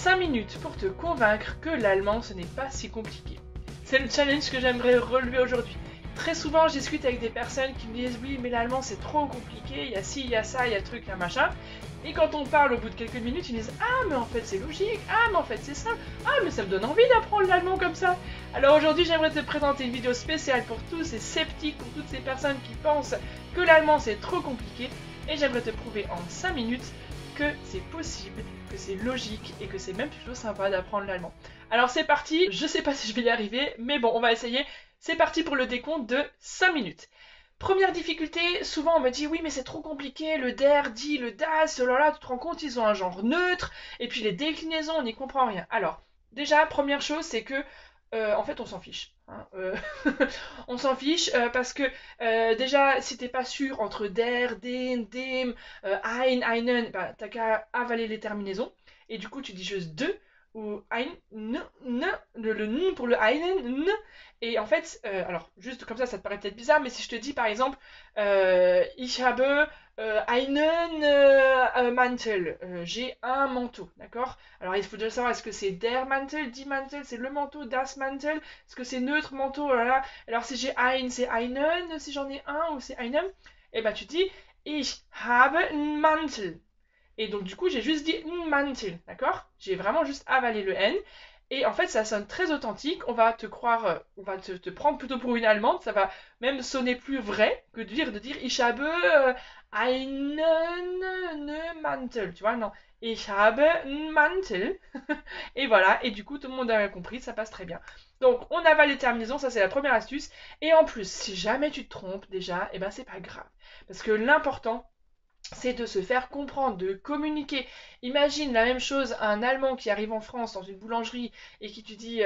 5 minutes pour te convaincre que l'allemand ce n'est pas si compliqué. C'est le challenge que j'aimerais relever aujourd'hui. Très souvent, je discute avec des personnes qui me disent oui, mais l'allemand c'est trop compliqué, il y a ci, il y a ça, il y a truc, il y a machin. Et quand on parle au bout de quelques minutes, ils disent ah, mais en fait c'est logique, ah, mais en fait c'est ça, ah, mais ça me donne envie d'apprendre l'allemand comme ça. Alors aujourd'hui, j'aimerais te présenter une vidéo spéciale pour tous ces sceptiques, pour toutes ces personnes qui pensent que l'allemand c'est trop compliqué. Et j'aimerais te prouver en 5 minutes que c'est possible, que c'est logique et que c'est même plutôt sympa d'apprendre l'allemand. Alors c'est parti, je sais pas si je vais y arriver, mais bon, on va essayer. C'est parti pour le décompte de 5 minutes. Première difficulté, souvent on me dit oui mais c'est trop compliqué, le der, dit, le das, oh là là, tu te rends compte, ils ont un genre neutre, et puis les déclinaisons, on n'y comprend rien. Alors, déjà, première chose, c'est que en fait on s'en fiche. Hein, on s'en fiche parce que déjà si t'es pas sûr entre der, den, dem, ein, einen, bah, t'as qu'à avaler les terminaisons et du coup tu dis juste de ou ein, n, le n pour le einen, n, et en fait, alors juste comme ça te paraît peut-être bizarre, mais si je te dis par exemple ich habe einen Mantel, j'ai un manteau, d'accord? Alors il faut déjà savoir, est-ce que c'est der Mantel, die Mantel, c'est le manteau, das Mantel, est-ce que c'est neutre manteau, oh là là. Alors si j'ai ein, c'est einen, si j'en ai un, ou c'est einem, et ben tu dis ich habe einen Mantel. Et donc du coup j'ai juste dit Mantel, d'accord? J'ai vraiment juste avalé le N. Et en fait ça sonne très authentique, on va te croire, on va te prendre plutôt pour une Allemande, ça va même sonner plus vrai que de dire ich habe einen Mantel, tu vois, non. Ich habe einen Mantel. Et voilà, et du coup tout le monde a compris, ça passe très bien. Donc on avale les terminaisons, ça c'est la première astuce. Et en plus, si jamais tu te trompes déjà, et ben c'est pas grave. Parce que l'important, c'est de se faire comprendre, de communiquer. Imagine la même chose à un Allemand qui arrive en France dans une boulangerie et qui te dit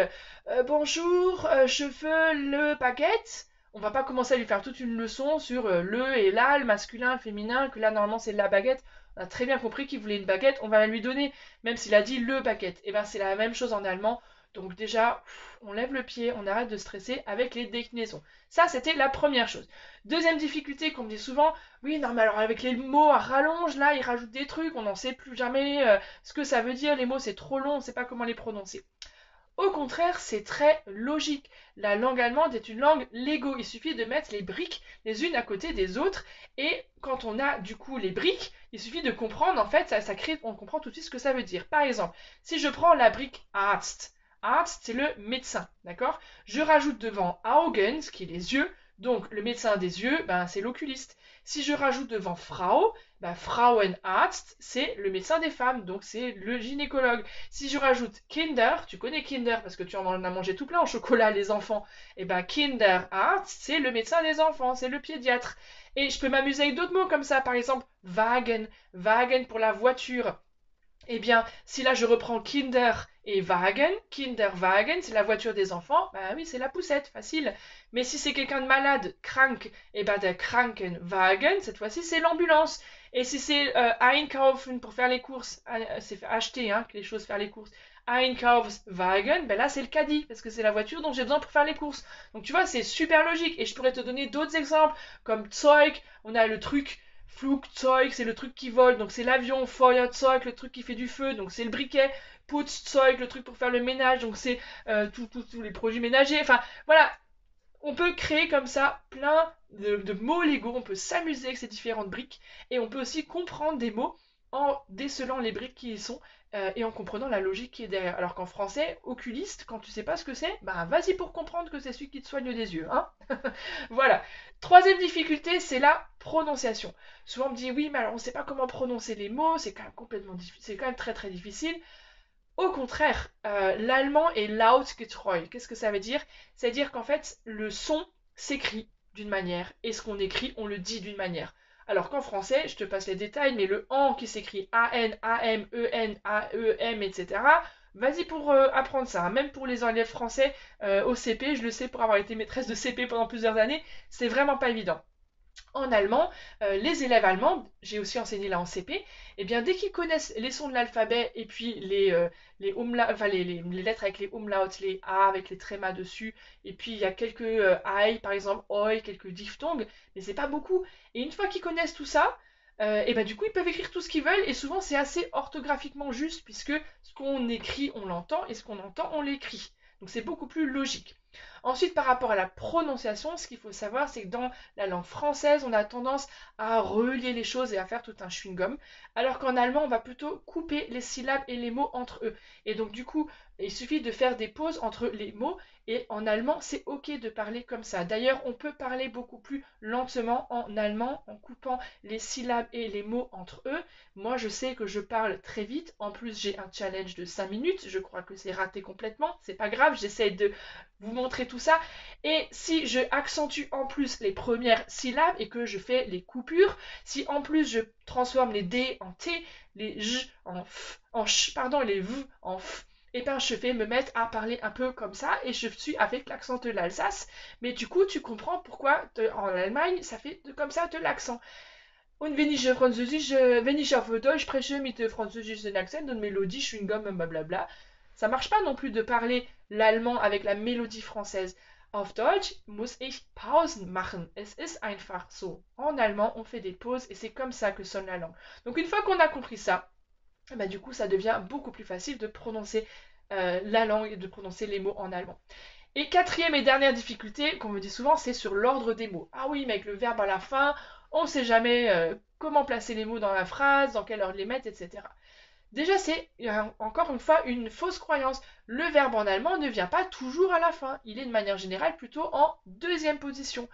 bonjour, je veux le baguette. On va pas commencer à lui faire toute une leçon sur le et la, le masculin, le féminin, que là normalement c'est la baguette. On a très bien compris qu'il voulait une baguette, on va la lui donner, même s'il a dit le baguette. Et bien c'est la même chose en allemand. Donc déjà, on lève le pied, on arrête de stresser avec les déclinaisons. Ça, c'était la première chose. Deuxième difficulté qu'on me dit souvent, oui, non, mais alors avec les mots à rallonge, là, ils rajoutent des trucs, on n'en sait plus jamais ce que ça veut dire, les mots, c'est trop long, on ne sait pas comment les prononcer. Au contraire, c'est très logique. La langue allemande est une langue Lego. Il suffit de mettre les briques les unes à côté des autres. Et quand on a du coup les briques, il suffit de comprendre, en fait, ça crée, on comprend tout de suite ce que ça veut dire. Par exemple, si je prends la brique Arzt, Arzt, c'est le médecin, d'accord? Je rajoute devant Augen, ce qui est les yeux, donc le médecin des yeux, ben, c'est l'oculiste. Si je rajoute devant Frau, ben, Frauenarzt, c'est le médecin des femmes, donc c'est le gynécologue. Si je rajoute Kinder, tu connais Kinder parce que tu en as mangé tout plein en chocolat, les enfants, et ben Kinderarzt, c'est le médecin des enfants, c'est le pédiatre. Et je peux m'amuser avec d'autres mots comme ça, par exemple Wagen, Wagen pour la voiture. Eh bien, si là je reprends Kinder et Wagen, Kinderwagen, c'est la voiture des enfants, bah oui, c'est la poussette, facile. Mais si c'est quelqu'un de malade, krank, et ben der Krankenwagen, cette fois-ci c'est l'ambulance. Et si c'est einkaufen pour faire les courses, c'est acheter, hein, les choses, faire les courses, Einkaufswagen, ben là c'est le caddie, parce que c'est la voiture dont j'ai besoin pour faire les courses. Donc tu vois, c'est super logique. Et je pourrais te donner d'autres exemples, comme Zeug, on a le truc Flugzeug, c'est le truc qui vole, donc c'est l'avion. Feuerzeug, le truc qui fait du feu, donc c'est le briquet. Putzzeug, le truc pour faire le ménage, donc c'est tous les produits ménagers. Enfin, voilà, on peut créer comme ça plein de mots légaux, on peut s'amuser avec ces différentes briques, et on peut aussi comprendre des mots en décelant les briques qui y sont, et en comprenant la logique qui est derrière. Alors qu'en français, oculiste, quand tu sais pas ce que c'est, bah vas-y pour comprendre que c'est celui qui te soigne des yeux, hein. Voilà. Troisième difficulté, c'est la prononciation. Souvent on me dit oui, mais alors on ne sait pas comment prononcer les mots, c'est quand même complètement difficile, c'est quand même très très difficile. Au contraire, l'allemand est lautgetreu. Qu'est-ce que ça veut dire? C'est-à-dire qu'en fait, le son s'écrit d'une manière et ce qu'on écrit, on le dit d'une manière. Alors qu'en français, je te passe les détails, mais le AN qui s'écrit A-N, A-M, E-N, A-E-M, etc. Vas-y pour apprendre ça, hein. Même pour les élèves français au CP, je le sais pour avoir été maîtresse de CP pendant plusieurs années, c'est vraiment pas évident. En allemand, les élèves allemands, j'ai aussi enseigné là en CP, et bien dès qu'ils connaissent les sons de l'alphabet et puis enfin, les lettres avec les umlauts, les A avec les trémas dessus, et puis il y a quelques I par exemple, oi, quelques diphtongues, mais c'est pas beaucoup. Et une fois qu'ils connaissent tout ça, et bah du coup ils peuvent écrire tout ce qu'ils veulent et souvent c'est assez orthographiquement juste puisque ce qu'on écrit on l'entend et ce qu'on entend on l'écrit. Donc c'est beaucoup plus logique. Ensuite, par rapport à la prononciation, ce qu'il faut savoir, c'est que dans la langue française, on a tendance à relier les choses et à faire tout un chewing-gum, alors qu'en allemand, on va plutôt couper les syllabes et les mots entre eux. Et donc, du coup, il suffit de faire des pauses entre les mots, et en allemand, c'est ok de parler comme ça. D'ailleurs, on peut parler beaucoup plus lentement en allemand, en coupant les syllabes et les mots entre eux. Moi, je sais que je parle très vite. En plus, j'ai un challenge de 5 minutes. Je crois que c'est raté complètement. C'est pas grave, j'essaie de vous montrer tout ça. Et si je accentue en plus les premières syllabes et que je fais les coupures, si en plus je transforme les D en T, les J en F, en Ch, pardon, les V en F, et ben je vais me mettre à parler un peu comme ça et je suis avec l'accent de l'Alsace. Mais du coup, tu comprends pourquoi en Allemagne, ça fait comme ça de l'accent. Und wenn ich auf Deutsch spreche mit französischen Akzent und Mélodie, chewing-gum, blablabla. Ça marche pas non plus de parler l'allemand avec la mélodie française. Auf Deutsch muss ich Pausen machen. Es ist einfach so. En allemand, on fait des pauses et c'est comme ça que sonne la langue. Donc une fois qu'on a compris ça, bah, du coup, ça devient beaucoup plus facile de prononcer la langue et de prononcer les mots en allemand. Et quatrième et dernière difficulté, qu'on me dit souvent, c'est sur l'ordre des mots. Ah oui, mais avec le verbe à la fin, on ne sait jamais comment placer les mots dans la phrase, dans quelle ordre les mettre, etc. Déjà, c'est encore une fois une fausse croyance. Le verbe en allemand ne vient pas toujours à la fin. Il est de manière générale plutôt en deuxième position.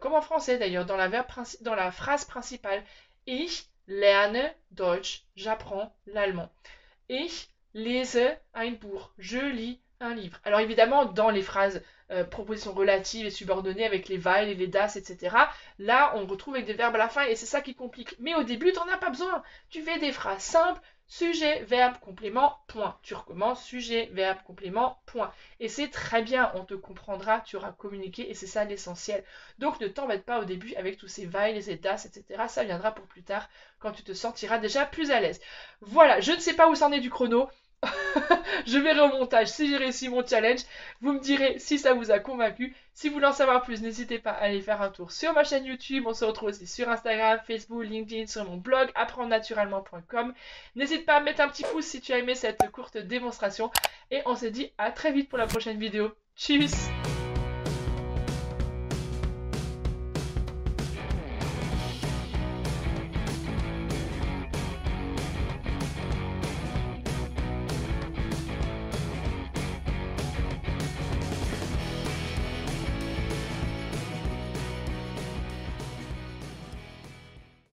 Comme en français d'ailleurs, dans la phrase principale. Ich lerne Deutsch. J'apprends l'allemand. Ich lese ein Buch. Je lis un livre. Alors évidemment, dans les phrases propositions relatives et subordonnées avec les weil et les das, etc., là, on retrouve avec des verbes à la fin et c'est ça qui complique. Mais au début, tu n'en as pas besoin. Tu fais des phrases simples, sujet, verbe, complément, point. Tu recommences, sujet, verbe, complément, point. Et c'est très bien, on te comprendra, tu auras communiqué et c'est ça l'essentiel. Donc ne t'embête pas au début avec tous ces weil, les das, etc. Ça viendra pour plus tard quand tu te sentiras déjà plus à l'aise. Voilà, je ne sais pas où c'en est du chrono. Je verrai au montage si j'ai réussi mon challenge. Vous me direz si ça vous a convaincu. Si vous voulez en savoir plus, n'hésitez pas à aller faire un tour sur ma chaîne YouTube. On se retrouve aussi sur Instagram, Facebook, LinkedIn, sur mon blog apprendrenaturellement.com. N'hésite pas à mettre un petit pouce si tu as aimé cette courte démonstration. Et on se dit à très vite pour la prochaine vidéo. Tchuss!